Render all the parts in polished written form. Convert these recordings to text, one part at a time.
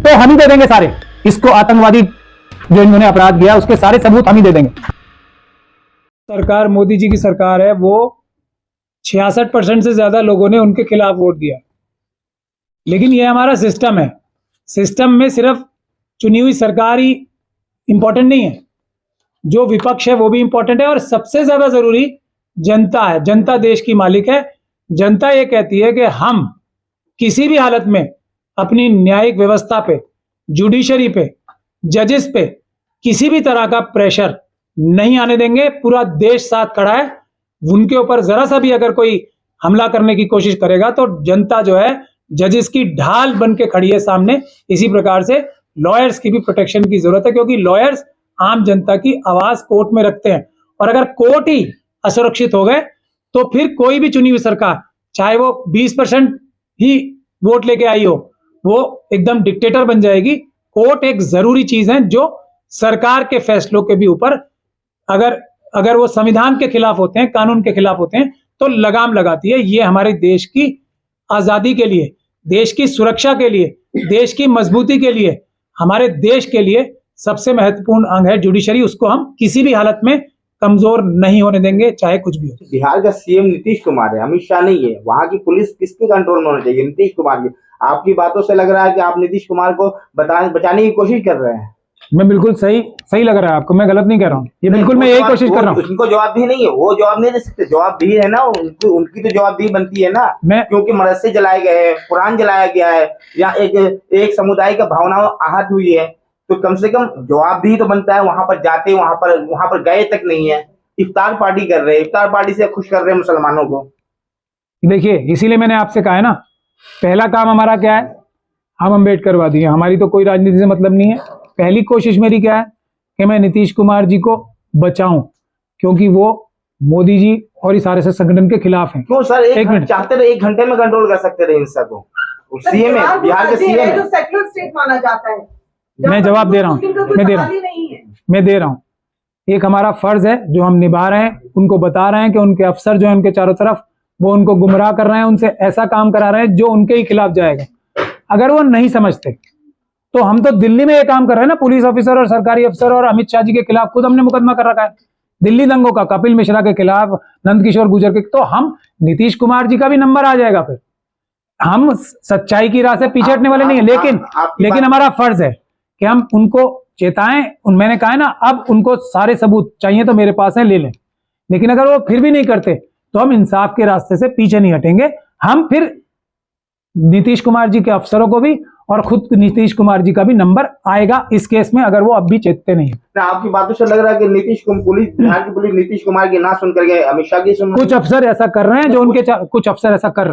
उसको हम ही दे देंगे सारे, इसको आतंकवादी जो इन्होंने अपराध किया उसके सारे सबूत हम ही दे देंगे। सरकार मोदी जी की सरकार है, वो 66% से ज्यादा लोगों ने उनके खिलाफ वोट दिया। लेकिन ये हमारा सिस्टम है, सिस्टम में सिर्फ चुनी हुई सरकार ही इंपॉर्टेंट नहीं है, जो विपक्ष है वो भी इंपॉर्टेंट है, और सबसे ज्यादा जरूरी जनता है। जनता देश की मालिक है। जनता ये कहती है कि हम किसी भी हालत में अपनी न्यायिक व्यवस्था पे, जुडिशरी पे, जजेस पे किसी भी तरह का प्रेशर नहीं आने देंगे। पूरा देश साथ खड़ा है। उनके ऊपर जरा सा भी अगर कोई हमला करने की कोशिश करेगा तो जनता जो है जजेस की ढाल बन के खड़ी है सामने। इसी प्रकार से लॉयर्स की भी प्रोटेक्शन की जरूरत है, क्योंकि लॉयर्स आम जनता की आवाज कोर्ट में रखते हैं, और अगर कोर्ट ही असुरक्षित हो गए तो फिर कोई भी चुनी हुई सरकार, चाहे वो 20% ही वोट लेके आई हो, वो एकदम डिक्टेटर बन जाएगी। कोर्ट एक जरूरी चीज है जो सरकार के फैसलों के भी ऊपर अगर वो संविधान के खिलाफ होते हैं, कानून के खिलाफ होते हैं, तो लगाम लगाती है। ये हमारे देश की आजादी के लिए, देश की सुरक्षा के लिए, देश की मजबूती के लिए, हमारे देश के लिए सबसे महत्वपूर्ण अंग है जुडिशरी। उसको हम किसी भी हालत में कमजोर नहीं होने देंगे, चाहे कुछ भी हो। बिहार का सीएम नीतीश कुमार है, अमित शाह नहीं है। वहां की पुलिस किसके कंट्रोल में होनी चाहिए? नीतीश कुमार की। आपकी बातों से लग रहा है कि आप नीतीश कुमार को बचाने की कोशिश कर रहे हैं। मैं बिल्कुल सही लग रहा है आपको, मैं गलत नहीं कह रहा हूँ, ये बिल्कुल मैं यही कोशिश कर रहा हूँ। उनको जवाबदेही नहीं है, वो जवाब नहीं दे सकते। जवाबदेही है ना उनकी तो जवाबदेही बनती है ना, क्योंकि मदरसे जलाए गए हैं, कुरान जलाया गया है, या एक समुदाय का भावना आहत हुई है, तो कम से कम जवाबदेही तो बनता है। वहां पर जाते, वहां पर गए तक नहीं है, इफ्तार पार्टी कर रहे हैं, इफ्तार पार्टी से खुश कर रहे हैं मुसलमानों को। देखिए, इसीलिए मैंने आपसे कहा है ना, पहला काम हमारा क्या है, हम अम्बेडकरवादी हैं, हमारी तो कोई राजनीति से मतलब नहीं है। पहली कोशिश मेरी क्या है कि मैं नीतीश कुमार जी को बचाऊं, क्योंकि वो मोदी जी और इस आरएसएस संगठन के खिलाफ हैं। क्यों सर? एक मिनट चाहते थे, 1 घंटे में कंट्रोल कर सकते थे हिंसा को। सीएम है, बिहार के सीएम है, जो सेक्युलर स्टेट माना जाता है। मैं जवाब दे रहा हूँ, मैं दे रहा हूँ। एक हमारा फर्ज है जो हम निभा रहे हैं, उनको बता रहे हैं कि उनके अफसर जो है उनके चारों तरफ, वो उनको गुमराह कर रहे हैं, उनसे ऐसा काम करा रहे हैं जो उनके ही खिलाफ जाएगा। अगर वो नहीं समझते तो हम तो दिल्ली में ये काम कर रहे हैं ना, पुलिस ऑफिसर और सरकारी अफसर और अमित शाह जी के खिलाफ खुद हमने मुकदमा कर रखा है, दिल्ली दंगों का, कपिल मिश्रा के खिलाफ, नंदकिशोर गुर्जर के। तो हम नीतीश कुमार जी का भी नंबर आ जाएगा, फिर हम सच्चाई की राह से पीछे हटने वाले नहीं है। लेकिन हमारा फर्ज है कि हम उनको चेताएं। मैंने कहा है ना, अब उनको सारे सबूत चाहिए तो मेरे पास है, ले लें। लेकिन अगर वो फिर भी नहीं करते तो हम इंसाफ के रास्ते से पीछे नहीं हटेंगे। हम फिर नीतीश कुमार जी के अफसरों को भी और खुद नीतीश कुमार जी का भी नंबर आएगा इस केस में, अगर वो अब भी चेतते नहीं है। आपकी बातों से लग रहा है कि बिहार की पुलिस नीतीश कुमार की ना सुनकर के अमित शाह की सुन। कुछ अफसर ऐसा कर रहे हैं, जो उनके कुछ अफसर ऐसा कर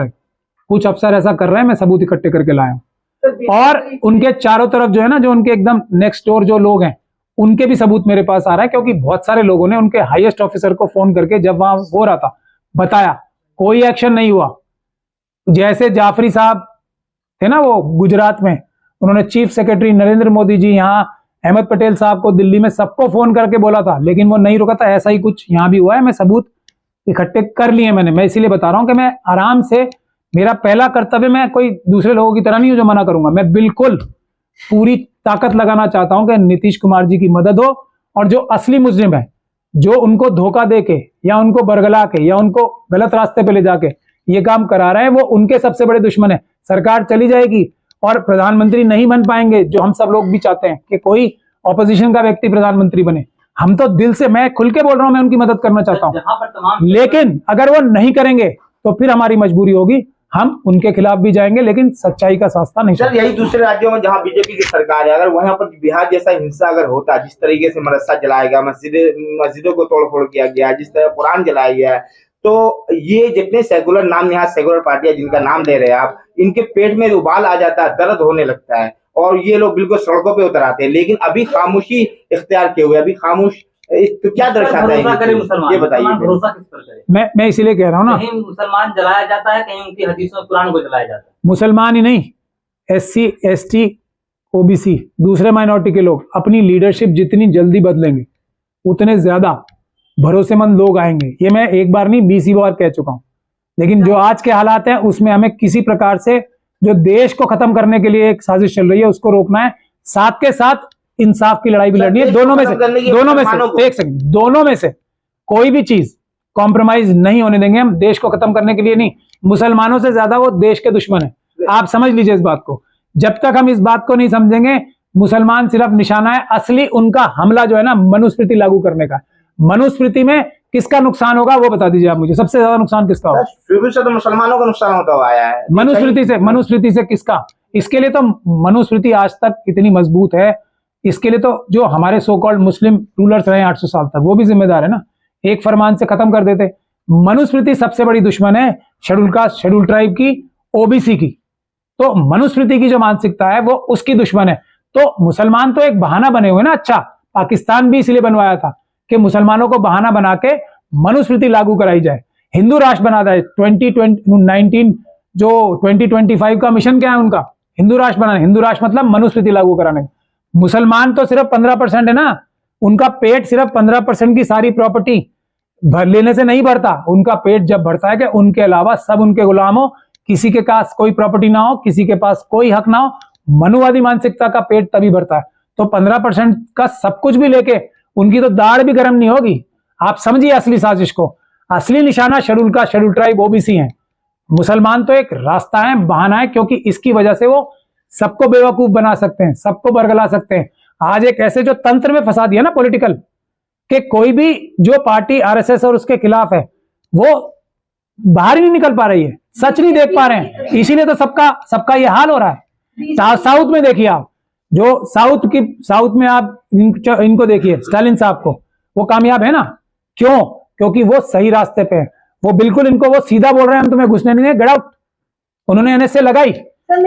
रहे हैं, मैं सबूत इकट्ठे करके लाया हूं। और उनके चारों तरफ जो है ना, जो उनके एकदम नेक्स्ट डोर जो लोग हैं, उनके भी सबूत मेरे पास आ रहा है, क्योंकि बहुत सारे लोगों ने उनके हाईएस्ट ऑफिसर को फोन करके जब वहां हो रहा था बताया, कोई एक्शन नहीं हुआ। जैसे जाफरी साहब थे ना, वो गुजरात में, उन्होंने चीफ सेक्रेटरी नरेंद्र मोदी जी, यहाँ अहमद पटेल साहब को, दिल्ली में सबको फोन करके बोला था, लेकिन वो नहीं रुका था। ऐसा ही कुछ यहाँ भी हुआ है। मैं सबूत इकट्ठे कर लिए मैंने। मैं इसीलिए बता रहा हूं कि मैं आराम से, मेरा पहला कर्तव्य, मैं कोई दूसरे लोगों की तरह नहीं हूं जो मना करूंगा। मैं बिल्कुल पूरी ताकत लगाना चाहता हूं कि नीतीश कुमार जी की मदद हो, और जो असली मुजरिम है, जो उनको धोखा दे के या उनको बरगला के या उनको गलत रास्ते पे ले जाके ये काम करा रहे हैं, वो उनके सबसे बड़े दुश्मन है। सरकार चली जाएगी और प्रधानमंत्री नहीं बन पाएंगे, जो हम सब लोग भी चाहते हैं कि कोई ऑपोजिशन का व्यक्ति प्रधानमंत्री बने। हम तो दिल से, मैं खुल के बोल रहा हूं, मैं उनकी मदद करना चाहता हूं। लेकिन अगर वो नहीं करेंगे तो फिर हमारी मजबूरी होगी, हम उनके खिलाफ भी जाएंगे, लेकिन सच्चाई का सास्ता नहीं। सर, यही दूसरे राज्यों में जहां बीजेपी की सरकार है, अगर वहां पर बिहार जैसा हिंसा अगर होता, जिस तरीके से मदरसा जलाया गया, मस्जिदों को तोड़फोड़ किया गया, जिस तरह कुरान जलाया गया है, तो ये जितने सेकुलर नाम, यहाँ सेकुलर पार्टियां जिनका नाम दे रहे हैं आप, इनके पेट में उबाल आ जाता है, दर्द होने लगता है, और ये लोग बिल्कुल सड़कों पे उतर आते हैं। लेकिन अभी खामोशी इख्तियार किए हुए, अभी खामोश, तो क्या दर्शाता है? ये बताइए। भरोसा किस पर करें? मैं इसीलिए कह रहा हूँ ना, कहीं मुसलमान जलाया जाता है, कहीं उनकी हदीसों कुरान को जलाया जाता है। मुसलमान ही नहीं, SC ST OBC, दूसरे माइनॉरिटी के लोग अपनी लीडरशिप जितनी जल्दी बदलेंगे, उतने ज्यादा भरोसेमंद लोग आएंगे। ये मैं एक बार नहीं 20 बार कह चुका हूं। लेकिन जो आज के हालात हैं, उसमें हमें किसी प्रकार से जो देश को खत्म करने के लिए एक साजिश चल रही है उसको रोकना है, साथ के साथ इंसाफ की लड़ाई भी लड़नी है। दोनों में से एक सेकंड, दोनों में से कोई भी चीज कॉम्प्रोमाइज नहीं होने देंगे हम। देश को खत्म करने के लिए नहीं, मुसलमानों से ज्यादा वो देश के दुश्मन है, आप समझ लीजिए इस बात को। जब तक हम इस बात को नहीं समझेंगे मुसलमान सिर्फ निशाना है, असली उनका हमला जो है ना मनुस्मृति लागू करने का। मनुस्मृति में किसका नुकसान होगा वो बता दीजिए आप मुझे, सबसे ज्यादा नुकसान किसका होगा? शुरू से तो मुसलमानों का नुकसान होता हुआ आया है। मनुस्मृति से किसका? इसके लिए तो मनुस्मृति आज तक इतनी मजबूत है, इसके लिए तो जो हमारे सो कॉल्ड मुस्लिम रूलर्स रहे 800 साल तक वो भी जिम्मेदार है ना, एक फरमान से खत्म कर देते। मनुस्मृति सबसे बड़ी दुश्मन है शेड्यूल कास्ट, शेड्यूल ट्राइब की, ओबीसी की। तो मनुस्मृति की जो मानसिकता है वो उसकी दुश्मन है। तो मुसलमान तो एक बहाना बने हुए ना। अच्छा, पाकिस्तान भी इसलिए बनवाया था कि मुसलमानों को बहाना बना के मनुस्मृति लागू कराई जाए, हिंदू राष्ट्र बना जाए। 2025 का मिशन क्या है उनका? हिंदू राष्ट्र बनाना। हिंदू राष्ट्र मतलब मनुस्मृति लागू कराने। मुसलमान तो सिर्फ 15% है ना, उनका पेट सिर्फ 15% की सारी प्रॉपर्टी भर लेने से नहीं भरता। उनका पेट जब भरता है कि उनके अलावा सब उनके गुलाम हो, किसी के पास कोई प्रॉपर्टी ना हो, किसी के पास कोई हक ना हो। मनुवादी मानसिकता का पेट तभी भरता है। तो 15% का सब कुछ भी लेके उनकी तो दाढ़ भी गर्म नहीं होगी। आप समझिए असली साजिश को। असली निशाना शेड्यूल का, शेड्यूल ट्राइब, ओबीसी है। मुसलमान तो एक रास्ता है, बहाना है, क्योंकि इसकी वजह से वो सबको बेवकूफ बना सकते हैं, सबको बरगला सकते हैं। आज एक ऐसे जो तंत्र में फंसा दिया ना पॉलिटिकल, कि कोई भी जो पार्टी आरएसएस और उसके खिलाफ है वो बाहर ही नहीं निकल पा रही है, सच नहीं देख पा रहे हैं। इसीलिए तो सबका ये हाल हो रहा है। साउथ में देखिए आप, जो साउथ में आप इनको देखिए, स्टालिन साहब को, वो कामयाब है ना। क्यों? क्योंकि वो सही रास्ते पे है। वो बिल्कुल इनको वो सीधा बोल रहे हैं हम तुम्हें घुसने नहीं देंगे, गेट आउट। उन्होंने एनएसए लगाई।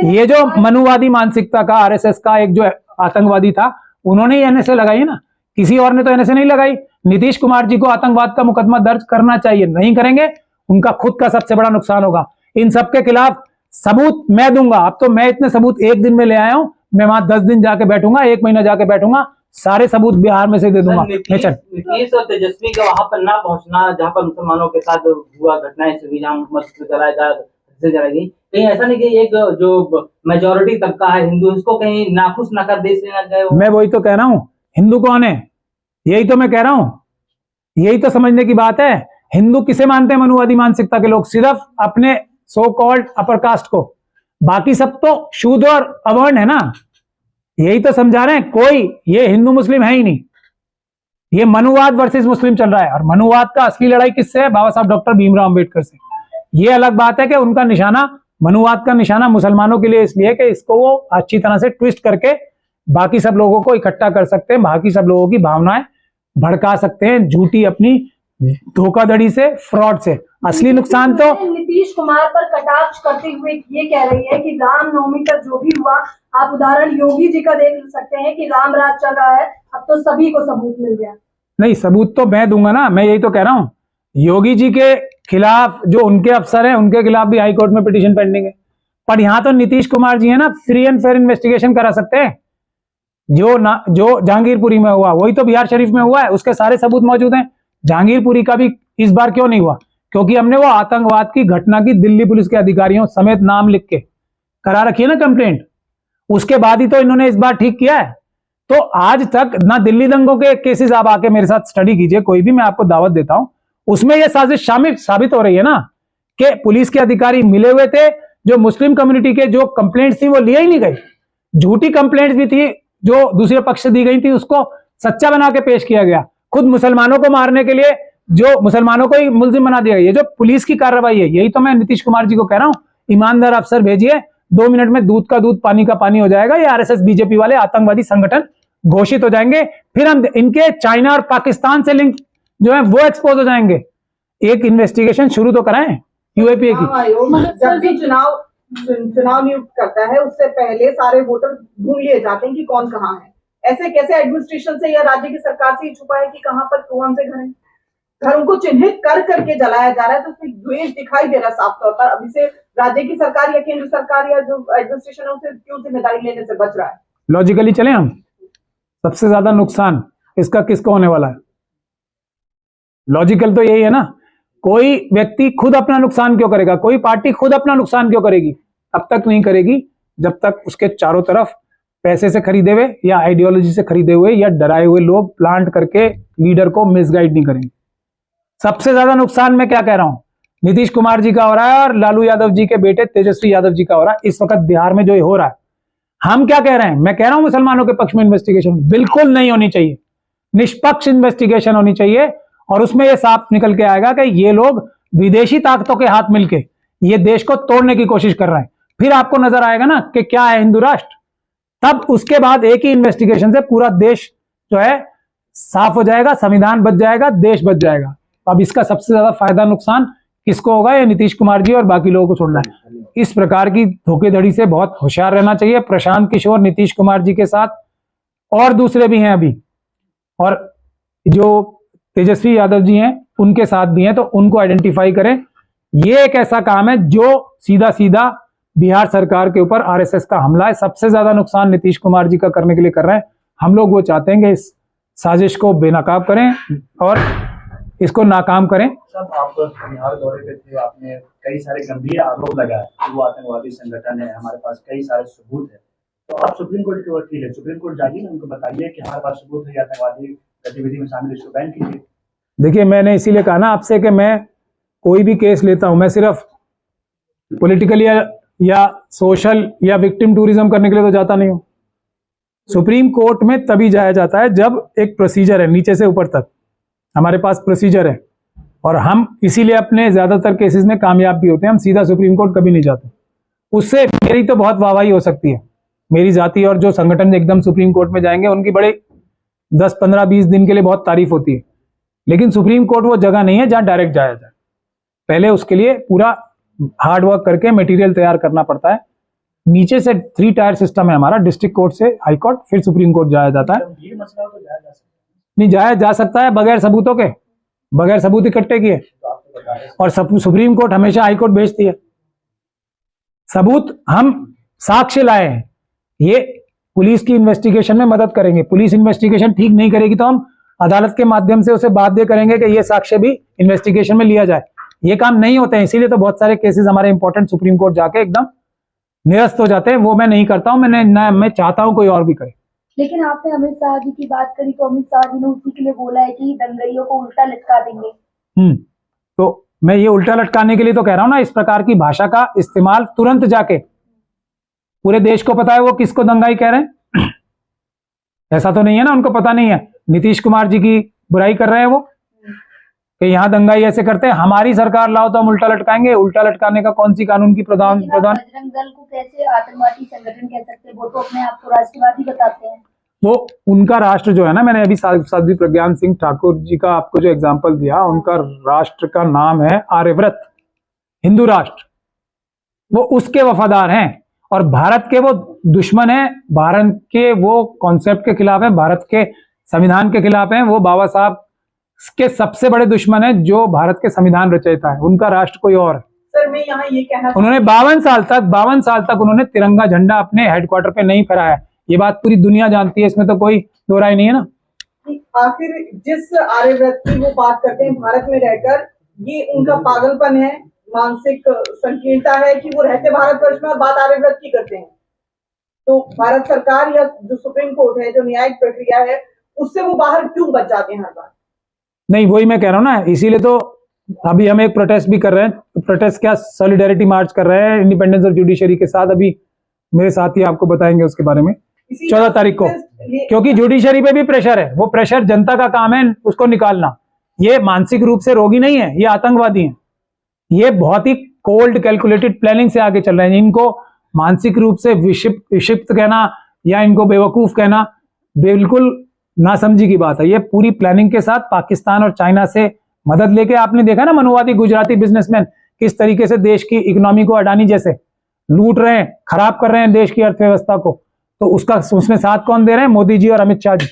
ये जो मनुवादी मानसिकता का आरएसएस का एक जो आतंकवादी था, उन्होंने ही एनएसए लगाई है ना, किसी और ने तो एनएसए नहीं लगाई। नीतीश कुमार जी को आतंकवाद का मुकदमा दर्ज करना चाहिए, नहीं करेंगे, उनका खुद का सबसे बड़ा नुकसान होगा। इन सबके खिलाफ सबूत मैं दूंगा। अब तो मैं इतने सबूत एक दिन में ले आया हूं, मैं वहां 10 दिन जाके बैठूंगा, 1 महीना जाके बैठूंगा, सारे सबूत बिहार में से दे दूंगा। नीतीश और तेजस्वी का वहां पर ना पहुंचना, जहां पर मुसलमानों के साथ हुआ घटनाएं जलाएगी, कहीं ऐसा नहीं कि एक जो मेजोरिटी तबका है हिंदू, इसको कहीं नाखुश न कर देश लेना चाहे? मैं वही तो कह रहा हूं, हिंदू कौन है? यही तो मैं कह रहा हूं, यही तो समझने की बात है। हिंदू किसे मानते हैं? मनुवादी मानसिकता के लोग, सिर्फ अपने सो कॉल्ड अपर कास्ट को। बाकी सब तो शूद्र और अवर्ण है ना। यही तो समझा रहे हैं। कोई ये हिंदू मुस्लिम है ही नहीं, ये मनुवाद वर्सेस मुस्लिम चल रहा है। और मनुवाद का असली लड़ाई किससे है? बाबा साहब डॉक्टर भीमराव अंबेडकर से। ये अलग बात है कि उनका निशाना, मनुवाद का निशाना मुसलमानों के लिए इसलिए कि इसको वो अच्छी तरह से ट्विस्ट करके बाकी सब लोगों को इकट्ठा कर सकते हैं, बाकी सब लोगों की भावनाएं भड़का सकते हैं, झूठी अपनी धोखाधड़ी से, फ्रॉड से। असली नुकसान तो नीतीश कुमार पर कटाक्ष करते हुए ये कह रही है कि रामनवमी का जो भी हुआ, आप उदाहरण योगी जी का देख सकते हैं कि राम राज चल रहा है, अब तो सभी को सबूत मिल गया। नहीं, सबूत तो मैं दूंगा ना, मैं यही तो कह रहा हूं। योगी जी के खिलाफ जो उनके अफसर हैं उनके खिलाफ भी हाई कोर्ट में पिटीशन पेंडिंग है, पर यहां तो नीतीश कुमार जी है ना, फ्री एंड फेयर इन्वेस्टिगेशन करा सकते हैं। जो जहांगीरपुरी में हुआ वही तो बिहार शरीफ में हुआ है, उसके सारे सबूत मौजूद हैं। जहांगीरपुरी का भी इस बार क्यों नहीं हुआ? क्योंकि हमने वो आतंकवाद की घटना की दिल्ली पुलिस के अधिकारियों समेत नाम लिख के करा रखी है ना कंप्लेंट, उसके बाद ही तो इन्होंने इस बार ठीक किया है। तो आज तक ना दिल्ली दंगों के केसेस, आप आके मेरे साथ स्टडी कीजिए कोई भी, मैं आपको दावत देता हूं, उसमें यह साजिश शामिल साबित हो रही है ना कि पुलिस के अधिकारी मिले हुए थे, जो मुस्लिम कम्युनिटी के जो कंप्लेंट्स थी वो लिए ही नहीं गई, झूठी कंप्लेंट्स भी थी जो दूसरे पक्ष से दी गई थी, उसको सच्चा बना के पेश किया गया। खुद मुसलमानों को मारने के लिए जो मुसलमानों को ही मुलजिम बना दिया गया। ये जो पुलिस की कार्रवाई है, यही तो मैं नीतीश कुमार जी को कह रहा हूं, ईमानदार अफसर भेजिए, 2 मिनट में दूध का दूध पानी का पानी हो जाएगा। ये आरएसएस बीजेपी वाले आतंकवादी संगठन घोषित हो जाएंगे, फिर हम इनके चाइना और पाकिस्तान से लिंक जो है वो एक्सपोज हो जाएंगे। एक इन्वेस्टिगेशन शुरू तो कराएं यूएपीए की। जब भी चुनाव नियुक्त करता है उससे पहले सारे वोटर ढूंढ लिए जाते हैं कि कौन कहाँ है। ऐसे कैसे एडमिनिस्ट्रेशन से या राज्य की सरकार से ही छुपा है कि कहाँ पर कौन से घर हैं? घरों को चिन्हित कर करके जलाया जा रहा है, तो उसमें द्वेष दिखाई दे रहा है साफ तौर पर। अभी से राज्य की सरकार या केंद्र सरकार या जो एडमिनिस्ट्रेशन है उसे क्यों जिम्मेदारी लेने से बच रहा है? लॉजिकली चले हम, सबसे ज्यादा नुकसान इसका किसको होने वाला है? लॉजिकल तो यही है ना, कोई व्यक्ति खुद अपना नुकसान क्यों करेगा? कोई पार्टी खुद अपना नुकसान क्यों करेगी? तब तक नहीं करेगी जब तक उसके चारों तरफ पैसे से खरीदे हुए या आइडियोलॉजी से खरीदे हुए या डराए हुए लोग प्लांट करके लीडर को मिसगाइड नहीं करेंगे। सबसे ज्यादा नुकसान मैं क्या कह रहा हूं, नीतीश कुमार जी का हो रहा है और लालू यादव जी के बेटे तेजस्वी यादव जी का हो रहा है इस वक्त बिहार में जो ये हो रहा है। हम क्या कह रहे हैं, मैं कह रहा हूं मुसलमानों के पक्ष में इन्वेस्टिगेशन बिल्कुल नहीं होनी चाहिए, निष्पक्ष इन्वेस्टिगेशन होनी चाहिए और उसमें यह साफ निकल के आएगा कि ये लोग विदेशी ताकतों के हाथ मिलके ये देश को तोड़ने की कोशिश कर रहे हैं। फिर आपको नजर आएगा ना कि क्या है हिंदू राष्ट्र, तब उसके बाद एक ही इन्वेस्टिगेशन से पूरा देश जो है साफ हो जाएगा, संविधान बच जाएगा, देश बच जाएगा। अब इसका सबसे ज्यादा फायदा नुकसान किसको होगा, ये नीतीश कुमार जी और बाकी लोगों को छोड़ना है। इस प्रकार की धोखेधड़ी से बहुत होशियार रहना चाहिए। प्रशांत किशोर नीतीश कुमार जी के साथ और दूसरे भी हैं अभी, और जो तेजस्वी यादव जी हैं उनके साथ भी हैं, तो उनको आइडेंटिफाई करें। ये एक ऐसा काम है जो सीधा सीधा बिहार सरकार के ऊपर आरएसएस का हमला है। सबसे ज्यादा नुकसान नीतीश कुमार जी का करने के लिए कर रहे हैं। हम लोग वो चाहते हैं कि इस साजिश को बेनकाब करें और इसको नाकाम करें। सब आप बिहार दौरे पे थे, आपने कई सारे गंभीर आरोप लगाए कि वो आतंकवादी संगठन है, हमारे पास कई सारे सबूत है। तो आप सुप्रीम कोर्ट के वकील है, सुप्रीम कोर्ट जाइए ना, उनको बताइए कि हमारे पास सबूत है, आतंकवादी गतिविधि में शामिल, इसको बैन कीजिए। देखिए, मैंने इसीलिए कहा ना आपसे कि मैं कोई भी केस लेता हूं, मैं सिर्फ पॉलिटिकल या सोशल या विक्टिम टूरिज्म करने के लिए तो जाता नहीं हूं। सुप्रीम कोर्ट में तभी जाया जाता है जब एक प्रोसीजर है, नीचे से ऊपर तक हमारे पास प्रोसीजर है, और हम इसीलिए अपने ज्यादातर केसेस में कामयाब भी होते हैं। हम सीधा सुप्रीम कोर्ट कभी नहीं जाते। उससे मेरी तो बहुत वाहवाही हो सकती है, मेरी जाति और जो संगठन एकदम सुप्रीम कोर्ट में जाएंगे उनकी बड़े 10, 15, 20 दिन के लिए बहुत तारीफ होती है। लेकिन सुप्रीम कोर्ट वो जगह नहीं है जहां डायरेक्ट जाया जाए। पहले उसके लिए पूरा हार्ड वर्क करके मटेरियल तैयार करना पड़ता है। नीचे से 3 टायर सिस्टम है हमारा, डिस्ट्रिक्ट कोर्ट से हाई कोर्ट, फिर सुप्रीम कोर्ट जाया जाता है। ये मसला तो जाया जा सकता नहीं, जाया जा सकता है बगैर सबूतों के, बगैर सबूत इकट्ठे किए, और सुप्रीम कोर्ट हमेशा हाई कोर्ट भेजती है। सबूत हम साक्ष्य लाए हैं, ये पुलिस की इन्वेस्टिगेशन में मदद करेंगे। पुलिस इन्वेस्टिगेशन ठीक नहीं करेगी तो हम अदालत के माध्यम से उसे बाध्य करेंगे कि ये साक्ष्य भी इन्वेस्टिगेशन में लिया जाए। ये काम नहीं होते हैं, इसीलिए तो बहुत सारे केसेस हमारे इंपॉर्टेंट सुप्रीम कोर्ट जाके एकदम निरस्त हो जाते हैं। वो मैं नहीं करता हूं, मैं चाहता हूं कोई और भी करे। लेकिन आपने अमित शाह जी की बात करी तो अमित शाह जी ने उसी के लिए बोला है कि दंगइयों को उल्टा लटका देंगे। तो मैं ये उल्टा लटकाने के लिए तो कह रहा हूं ना, इस प्रकार की भाषा का इस्तेमाल तुरंत जाके, पूरे देश को पता है वो किसको दंगाई कह रहे हैं। ऐसा तो नहीं है ना उनको पता नहीं है, नीतीश कुमार जी की बुराई कर रहे हैं वो कि यहाँ दंगाई ऐसे करते हैं, हमारी सरकार लाओ तो हम उल्टा लटकाएंगे। उल्टा लटकाने का कौन सी कानून की प्रधान बजरंग दल को कैसे आतंकवादी संगठन कह सकते हैं? वो तो अपने आप को राष्ट्रवादी बताते हैं। वो उनका राष्ट्र जो है ना, मैंने अभी साध्वी प्रज्ञान सिंह ठाकुर जी का आपको जो एग्जाम्पल दिया, उनका राष्ट्र का नाम है आर्यव्रत, हिंदू राष्ट्र। वो उसके वफादार हैं और भारत के वो दुश्मन है, भारत के वो कॉन्सेप्ट के खिलाफ है, भारत के संविधान के खिलाफ है। वो बाबा साहब के सबसे बड़े दुश्मन है जो भारत के संविधान रचयिता है। उनका राष्ट्र कोई और है। सर मैं यहाँ ये कहना, उन्होंने 52 साल तक उन्होंने तिरंगा झंडा अपने हेडक्वार्टर पे नहीं फहराया। ये बात पूरी दुनिया जानती है, इसमें तो कोई दो राय नहीं है ना। आखिर जिस आर्यव्रत की वो बात करते हैं भारत में रहकर, ये उनका पागलपन है, मानसिक संकीर्णता है कि वो रहते भारतवर्ष में और बात आर्यव्रत की करते हैं। तो भारत सरकार या जो सुप्रीम कोर्ट है, जो न्यायिक प्रक्रिया है, उससे वो बाहर क्यों बच जाते हैं हर बार? नहीं, वही मैं कह रहा हूँ ना, इसीलिए तो अभी हम एक प्रोटेस्ट भी कर रहे हैं। प्रोटेस्ट क्या, सॉलिडेरिटी मार्च कर रहे हैं इंडिपेंडेंस ऑफ जुडिशरी के साथ। अभी मेरे साथी आपको बताएंगे उसके बारे में 14 तारीख को, क्योंकि जुडिशरी पे भी प्रेशर है। वो प्रेशर जनता का काम है उसको निकालना। ये मानसिक रूप से रोगी नहीं है, ये आतंकवादी हैं। ये बहुत ही कोल्ड कैलकुलेटेड प्लानिंग से आगे चल रहे हैं। इनको मानसिक रूप से विक्षिप्त कहना या इनको बेवकूफ कहना बिल्कुल नासमझी की बात है। ये पूरी प्लानिंग के साथ पाकिस्तान और चाइना से मदद लेके, आपने देखा ना मनुवादी गुजराती बिजनेसमैन किस तरीके से देश की इकोनॉमी को अडानी जैसे लूट रहे हैं, खराब कर रहे हैं देश की अर्थव्यवस्था को। तो उसमें साथ कौन दे रहे हैं? मोदी जी और अमित शाह जी।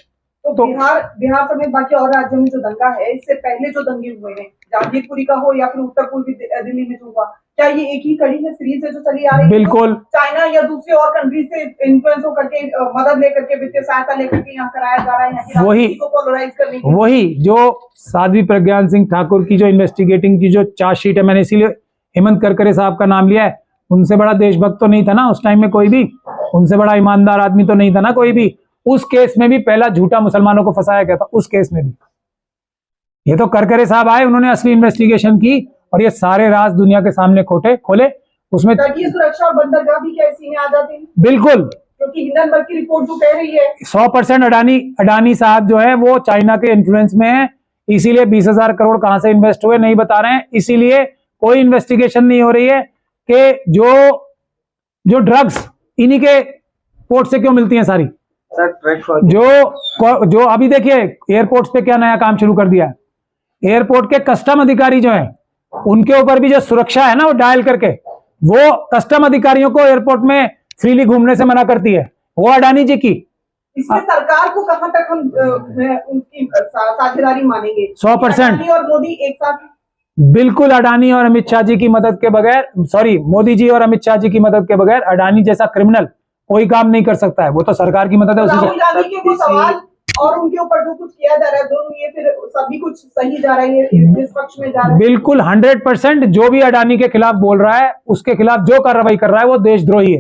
तो बिहार समेत बाकी और राज्यों में जो दंगा है, इससे पहले जो दंगे हुए हैं, जांजगीरपुरी का हो या फिर उत्तर पूर्वी दिल्ली में जो हुआ, क्या ये एक ही कड़ी है सीरीज है जो चली आ रही है? बिल्कुल। चाइना या दूसरे और कंट्री से इन्फ्लुएंस होकर के, मदद लेकर के, वित्तीय सहायता लेकर के यहाँ कराया जा रहा है, यहाँ को पोलराइज करने की। वही जो साध्वी प्रज्ञान सिंह ठाकुर की जो इन्वेस्टिगेटिंग की जो चार्जशीट है, मैंने इसीलिए हेमंत करकरे साहब का नाम लिया है। उनसे बड़ा देशभक्त तो नहीं था ना उस टाइम में कोई भी, उनसे बड़ा ईमानदार आदमी तो नहीं था ना कोई भी। उस केस में भी पहला झूठा मुसलमानों को फंसाया गया था, उस केस में भी। ये तो करकरे साहब आए, उन्होंने असली इन्वेस्टिगेशन की और ये सारे राज दुनिया के सामने खोले उसमें। तटीय सुरक्षा और बंदरगाह भी क्या इसी में आ जाते हैं? बिल्कुल, क्योंकि हिंडनबर्ग की रिपोर्ट जो कह रही है 100% अडानी साहब जो है वो चाइना के इन्फ्लुएंस में है, इसीलिए 20,000 करोड़ कहां से इन्वेस्ट हुए नहीं बता रहे हैं। इसीलिए कोई इन्वेस्टिगेशन नहीं हो रही है कि जो ड्रग्स इन्हीं के पोर्ट से क्यों मिलती हैं सारी। जो अभी देखिए एयरपोर्ट्स पे क्या नया काम शुरू कर दिया है, एयरपोर्ट के कस्टम अधिकारी जो हैं उनके ऊपर भी जो सुरक्षा है ना वो डायल करके वो कस्टम अधिकारियों को एयरपोर्ट में फ्रीली घूमने से मना करती है, वो अडानी जी की। इसमें सरकार को कहां तक हम उनकी साझेदारी मानेंगे? 100% अडानी और मोदी एक साथ? बिल्कुल, अडानी और अमित शाह जी की मदद के बगैर, सॉरी मोदी जी और अमित शाह जी की मदद के बगैर अडानी जैसा क्रिमिनल कोई काम नहीं कर सकता है। वो तो सरकार की मदद है उसी राहुल गांधी के वो सवाल और उनके ऊपर जो कुछ किया जा रहा है, दोनों ये फिर सभी कुछ सही जा रहा है, इस पक्ष में जा रहा है? बिल्कुल 100% जो भी अडानी के खिलाफ बोल रहा है उसके खिलाफ जो कार्रवाई कर रहा है वो देशद्रोही है।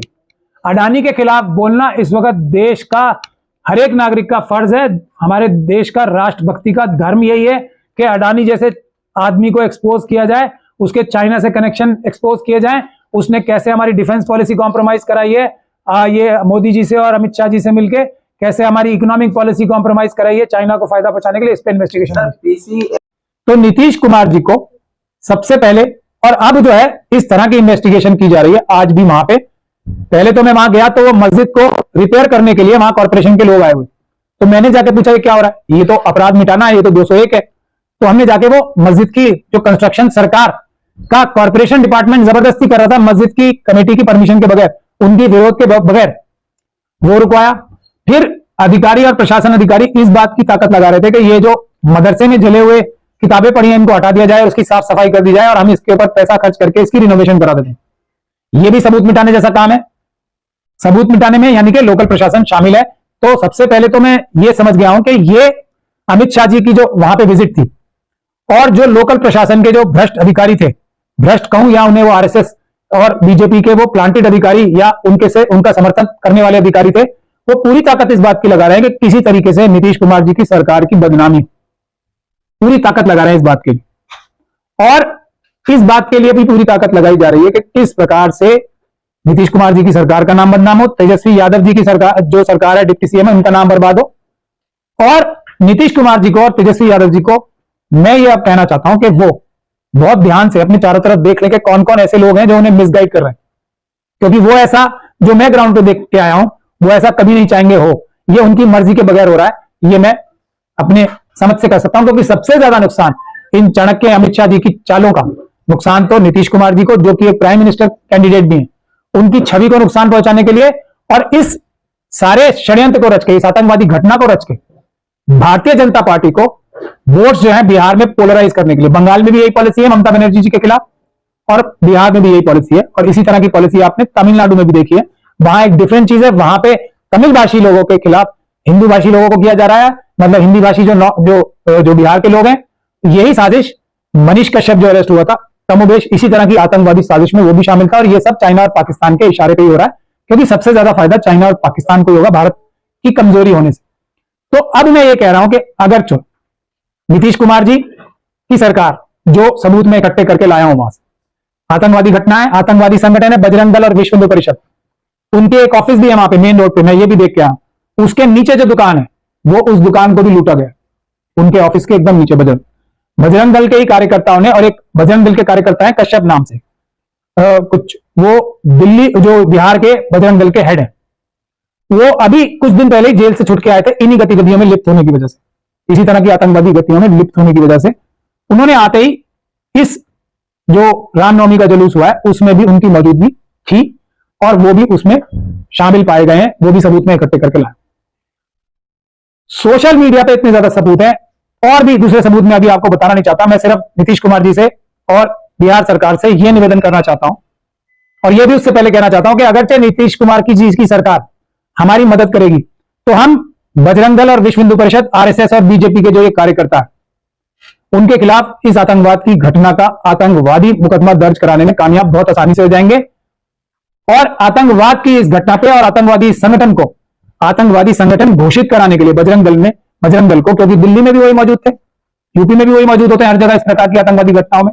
अडानी के खिलाफ बोलना इस वक्त देश का हर एक नागरिक का फर्ज है। हमारे देश का राष्ट्रभक्ति का धर्म यही है कि अडानी जैसे आदमी को एक्सपोज किया जाए, उसके चाइना से कनेक्शन एक्सपोज किए जाएं, उसने कैसे हमारी डिफेंस पॉलिसी कॉम्प्रोमाइज कराई है, ये मोदी जी से और अमित शाह जी से मिलके कैसे हमारी इकोनॉमिक पॉलिसी कॉम्प्रोमाइज कराई है चाइना को फायदा पहुंचाने के लिए, इस पे इन्वेस्टिगेशन। तो नीतीश कुमार जी को सबसे पहले और अब जो है इस तरह की इन्वेस्टिगेशन की जा रही है। आज भी वहां पे, पहले तो मैं वहां गया तो वो मस्जिद को रिपेयर करने के लिए वहां कॉर्पोरेशन के लोग आए हुए, तो मैंने जाके पूछा ये क्या हो रहा है, ये तो अपराध मिटाना है, ये तो 201 है। तो हमने जाके वो मस्जिद की जो कंस्ट्रक्शन सरकार का कॉर्पोरेशन डिपार्टमेंट जबरदस्ती कर रहा था मस्जिद की कमेटी की परमिशन के बगैर, उनकी विरोध के बगैर, वो रुकवाया। फिर अधिकारी और प्रशासन अधिकारी इस बात की ताकत लगा रहे थे कि ये जो मदरसे में जले हुए किताबें पड़ी हैं इनको हटा दिया जाए, उसकी साफ सफाई कर दी जाए और हम इसके ऊपर पैसा खर्च करके इसकी रिनोवेशन करा देते हैं। ये भी सबूत मिटाने जैसा काम है। सबूत मिटाने में यानी कि लोकल प्रशासन शामिल है। तो सबसे पहले तो मैं ये समझ गया हूं कि ये अमित शाह जी की जो वहां पे विजिट थी और जो लोकल प्रशासन के जो भ्रष्ट अधिकारी थे, भ्रष्ट कहूं या उन्हें वो आरएसएस और बीजेपी के वो प्लांटेड अधिकारी या उनका समर्थन करने वाले अधिकारी थे, वो पूरी ताकत इस बात की लगा रहे हैं कि किसी तरीके से नीतीश कुमार जी की सरकार की बदनामी, पूरी ताकत लगा रहे हैं इस बात के लिए। और इस बात के लिए भी पूरी ताकत लगाई जा रही है कि किस प्रकार से नीतीश कुमार जी की सरकार का नाम बदनाम हो, तेजस्वी यादव जी की सरकार, जो सरकार है डिप्टी सीएम है, उनका नाम बर्बाद हो। और नीतीश कुमार जी को और तेजस्वी यादव जी को मैं ये अब कहना चाहता हूं कि वो बहुत ध्यान से अपने चारों तरफ देख लें कि कौन कौन ऐसे लोग हैं जो उन्हें मिसगाइड कर रहे हैं, क्योंकि वो ऐसा जो मैं ग्राउंड पे देख के आया हूं वो ऐसा कभी नहीं चाहेंगे हो। ये उनकी मर्जी के बगैर हो रहा है, ये मैं अपने समझ से कर सकता हूं। क्योंकि सबसे ज्यादा नुकसान इन चाणक्य अमित शाह जी की चालों का नुकसान तो नीतीश कुमार जी को, जो कि एक प्राइम मिनिस्टर कैंडिडेट भी हैं, उनकी छवि को नुकसान पहुंचाने के लिए और इस सारे षड्यंत्र को रच के, इस आतंकवादी घटना को रच के भारतीय जनता पार्टी को वोट्स जो है बिहार में पोलराइज करने के लिए। बंगाल में भी यही पॉलिसी है ममता बनर्जी जी के खिलाफ और बिहार में भी यही पॉलिसी है और इसी तरह की पॉलिसी आपने तमिलनाडु में भी देखी है। वहां एक डिफरेंट चीज है, वहां पे तमिल भाषी लोगों के खिलाफ हिंदू भाषी लोगों को किया जा रहा है, मतलब हिंदी भाषी जो बिहार के लोग हैं। यही साजिश मनीष कश्यप जो अरेस्ट हुआ था, कमोबेश इसी तरह की आतंकवादी साजिश में वो भी शामिल था। और ये सब चाइना और पाकिस्तान के इशारे पे ही हो रहा है, क्योंकि सबसे ज्यादा फायदा चाइना और पाकिस्तान को होगा भारत की कमजोरी होने से। तो अब मैं ये कह रहा हूं कि अगर नीतीश कुमार जी की सरकार जो सबूत में इकट्ठे करके लाया हूं वहां से, आतंकवादी घटना है, आतंकवादी संगठन है बजरंग दल और विश्व हिंदू परिषद, उनके एक ऑफिस भी है वहां पे मेन रोड पे, मैं ये भी देख के आया। उसके नीचे जो दुकान है वो उस दुकान को भी लूटा गया, उनके ऑफिस के एकदम नीचे। बजरंग दल के ही कार्यकर्ताओं ने, और एक बजरंग दल के कार्यकर्ता है कश्यप नाम से कुछ, वो दिल्ली जो बिहार के बजरंग दल के हेड है, वो अभी कुछ दिन पहले ही जेल से छूट के आए थे इन्हीं गतिविधियों में लिप्त होने की वजह से, इसी तरह की आतंकवादी गतियों में लिप्त होने की वजह से। उन्होंने आते ही इस जो रामनवमी का जुलूस हुआ है उसमें भी उनकी मौजूदगी थी और वो भी उसमें शामिल पाए गए हैं, वो भी सबूत में इकट्ठे करके लाए। सोशल मीडिया पे इतने ज्यादा सबूत हैं, और भी दूसरे सबूत में अभी आपको बताना नहीं चाहता। मैं सिर्फ नीतीश कुमार जी से और बिहार सरकार से यह निवेदन करना चाहता हूं, और यह भी उससे पहले कहना चाहता हूं कि अगरचे नीतीश कुमार की सरकार हमारी मदद करेगी तो हम बजरंग दल और विश्व हिंदू परिषद, आरएसएस और बीजेपी के जो ये कार्यकर्ता है उनके खिलाफ इस आतंकवाद की घटना का आतंकवादी मुकदमा दर्ज कराने में कामयाब बहुत आसानी से हो जाएंगे। और आतंकवाद की इस घटना पे और आतंकवादी संगठन को आतंकवादी संगठन घोषित कराने के लिए बजरंग दल को, क्योंकि दिल्ली में भी वही मौजूद थे, यूपी में भी वही मौजूद होते हैं हर जगह इस प्रकार की आतंकवादी घटनाओं में,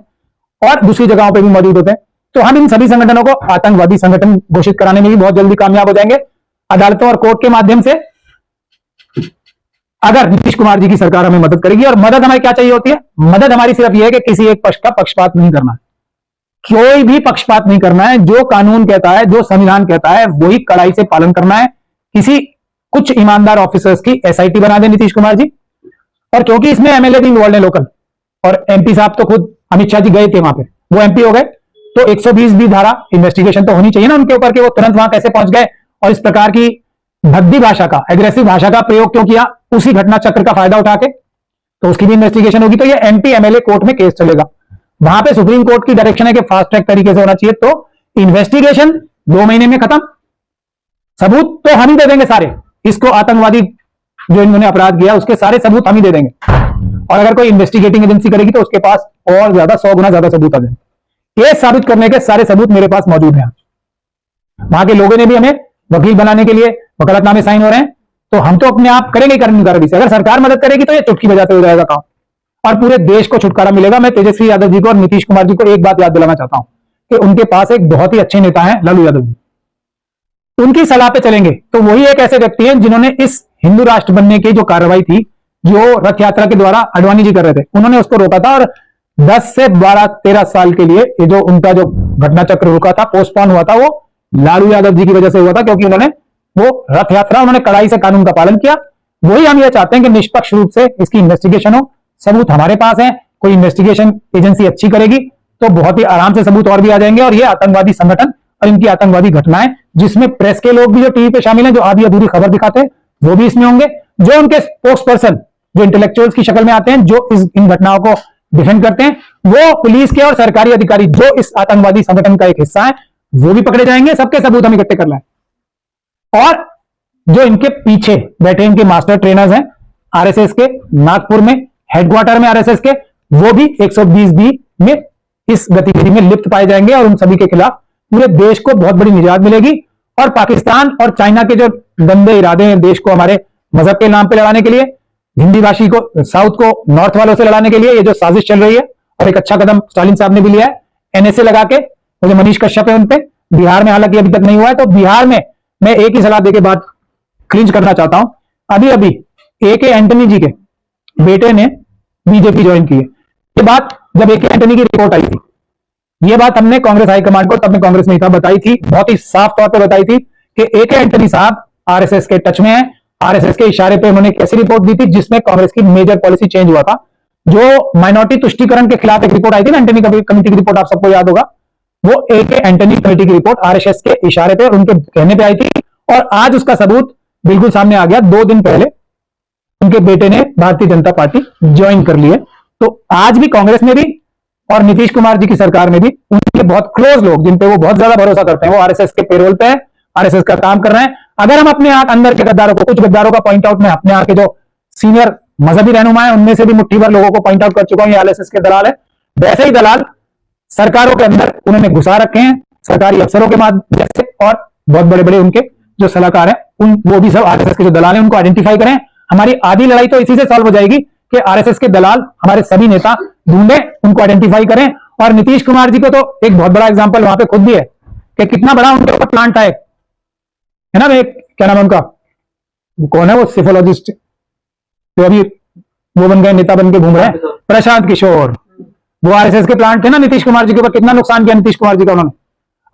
और दूसरी जगहों पे भी मौजूद होते हैं। तो हम इन सभी संगठनों को आतंकवादी संगठन घोषित कराने में भी बहुत जल्दी कामयाब हो जाएंगे अदालतों और कोर्ट के माध्यम से, अगर नीतीश कुमार जी की सरकार हमें मदद करेगी। और मदद हमें क्या चाहिए होती है? मदद हमारी सिर्फ यह है कि किसी एक पक्ष का पक्षपात नहीं करना है, कोई भी पक्षपात नहीं करना है। जो कानून कहता है, जो संविधान कहता है, वही कड़ाई से पालन करना है। किसी कुछ ईमानदार ऑफिसर्स की एसआईटी बना दे नीतीश कुमार जी, और क्योंकि इसमें एमएलए भी इन्वॉल्व है लोकल, और एमपी साहब तो खुद अमित शाह जी गए थे वहां पे, वो एमपी हो गए, तो 120 धारा इन्वेस्टिगेशन तो होनी चाहिए ना उनके ऊपर कि वो तुरंत वहां कैसे पहुंच गए और इस प्रकार की भद्दी भाषा का, एग्रेसिव भाषा का प्रयोग क्यों किया उसी घटना चक्र का फायदा उठा के, तो उसकी भी इन्वेस्टिगेशन होगी। तो ये एमपी एमएलए कोर्ट में केस चलेगा। वहां पे सुप्रीम कोर्ट की डायरेक्शन है कि फास्ट ट्रैक तरीके से होना चाहिए, तो इन्वेस्टिगेशन 2 महीने में खत्म, सबूत तो हम ही दे देंगे सारे, इसको आतंकवादी जो इन्होंने अपराध किया उसके सारे सबूत हम ही दे देंगे, और अगर कोई इन्वेस्टिगेटिंग एजेंसी करेगी तो उसके पास और ज्यादा 100 गुना ज्यादा सबूत आ जाएंगे। ये साबित करने के सारे सबूत मेरे पास मौजूद हैं। वहां के लोगों ने भी हमें वकील बनाने के लिए वकालतनामे साइन हो रहे हैं, तो हम तो अपने आप करेंगे कर्मचारी से, अगर सरकार मदद करेगी तो ये चुटकी बजाते हो जाएगा काम, और पूरे देश को छुटकारा मिलेगा। मैं तेजस्वी यादव जी को और नीतीश कुमार जी को एक बात याद दिलाना चाहता हूं कि उनके पास एक बहुत ही अच्छे नेता हैं लालू यादव जी, उनकी सलाह पे चलेंगे तो वही एक ऐसे व्यक्ति हैं जिन्होंने इस हिंदू राष्ट्र बनने की जो कार्रवाई थी, जो रथ यात्रा के द्वारा अडवाणी जी कर रहे थे, उन्होंने उसको रोका था, और 10 से 12-13 साल के लिए ये जो उनका जो घटना चक्र रुका था, पोस्टपोन हुआ था, वो लालू यादव जी की वजह से हुआ था, क्योंकि उन्होंने वो रथ यात्रा, उन्होंने कड़ाई से कानून का पालन किया। वही हम ये चाहते हैं कि निष्पक्ष रूप से इसकी इन्वेस्टिगेशन हो, सबूत हमारे पास है, कोई इन्वेस्टिगेशन एजेंसी अच्छी करेगी तो बहुत ही आराम से सबूत और भी आ जाएंगे, और ये आतंकवादी संगठन और इनकी आतंकवादी घटनाएं, जिसमें प्रेस के लोग भी जो टीवी पे शामिल हैं, जो आधी अधूरी खबर दिखाते हैं, वो भी इसमें होंगे, जो उनके स्पोक्स पर्सन, जो इंटेलेक्चुअल्स की शक्ल में आते हैं, जो इन घटनाओं को डिफेंड करते हैं, वो पुलिस के और सरकारी अधिकारी जो इस आतंकवादी संगठन का एक हिस्सा है, वो भी पकड़े जाएंगे। सबके सबूत हम इकट्ठे करना है, और जो इनके पीछे बैठे इनके मास्टर ट्रेनर्स हैं आरएसएस के, नागपुर में हेडक्वार्टर में आरएसएस के, वो भी 120B में इस गतिविधि में लिप्त पाए जाएंगे, और उन सभी के खिलाफ पूरे देश को बहुत बड़ी निजात मिलेगी। और पाकिस्तान और चाइना के जो गंदे इरादे हैं देश को हमारे मजहब के नाम पे लड़ाने के लिए, हिंदी भाषी को साउथ को नॉर्थ वालों से लड़ाने के लिए, ये जो साजिश चल रही है, और एक अच्छा कदम स्टालिन साहब ने भी लिया है एनएसए लगा के, वो जो मनीष कश्यप है उनपे, बिहार में हालांकि अभी तक नहीं हुआ है, तो बिहार में मैं एक ही सलाह देके बात क्लिंच करना चाहता हूं। अभी अभी AK एंटनी जी के बेटे ने बीजेपी ज्वाइन की है। ये बात जब AK एंटनी की रिपोर्ट आई थी, ये बात हमने कांग्रेस हाईकमांड को, तब मैं कांग्रेस में था, बताई थी, बहुत ही साफ तौर पर बताई थी कि AK एंटनी साहब आरएसएस के टच में है, आरएसएस के इशारे पे उन्होंने कैसी रिपोर्ट दी थी जिसमें कांग्रेस की मेजर पॉलिसी चेंज हुआ था। जो माइनॉरिटी तुष्टीकरण के खिलाफ एक रिपोर्ट आई थी ना, एंटनी कमेटी की रिपोर्ट, आप सबको याद होगा, वो AK एंटनी कमेटी की रिपोर्ट आरएसएस के इशारे पे और उनके कहने पे आई थी, और आज उसका सबूत बिल्कुल सामने आ गया। 2 दिन पहले उनके बेटे ने भारतीय जनता पार्टी ज्वाइन कर ली है। तो आज भी कांग्रेस में भी और नीतीश कुमार जी की सरकार में भी उनके बहुत क्लोज लोग, जिन पे वो बहुत ज्यादा भरोसा करते हैं, वो आरएसएस के पेरोल पे है, आरएसएस का काम कर रहे हैं। अगर हम अपने अंदर के गद्दारों को, कुछ गद्दारों का पॉइंट आउट, मैं अपने यहाँ के जो सीनियर मजहबी रहनुमा है उनमें से भी मुट्ठी भर लोगों को पॉइंट आउट कर चुका हूं, ये आरएसएस के दलाल है। वैसे ही दलाल सरकारों के अंदर उन्होंने घुसा रखे हैं, सरकारी अफसरों के माध्यम से, और बहुत बड़े बड़े उनके जो सलाहकार हैं, वो भी सब आरएसएस के जो दलाल हैं, उनको आइडेंटिफाई करें। हमारी आधी लड़ाई तो इसी से सॉल्व हो जाएगी कि आरएसएस के दलाल हमारे सभी नेता ढूंढे, उनको आइडेंटिफाई करें। और नीतीश कुमार जी को तो एक बहुत बड़ा एग्जांपल वहां पे खुद भी है कि कितना बड़ा उनके ऊपर प्लांट है ना, क्या नाम है उनका, कौन है वो सिफोलॉजिस्ट जो अभी वो बन गए, नेता बन के घूम रहे हैं, प्रशांत किशोर, वो आरएसएस के प्लांट थे ना नीतीश कुमार जी के ऊपर। कितना नुकसान किया नीतीश कुमार जी का उन्होंने,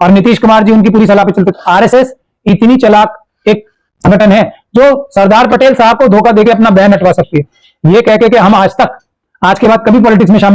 और नीतीश कुमार जी उनकी पूरी सलाह पे चलते। आरएसएस इतनी चालाक एक संगठन है जो सरदार पटेल साहब को धोखा देके अपना बयान हटवा सकती है, ये कह के कि हम आज के बाद कभी पॉलिटिक्स में शामिल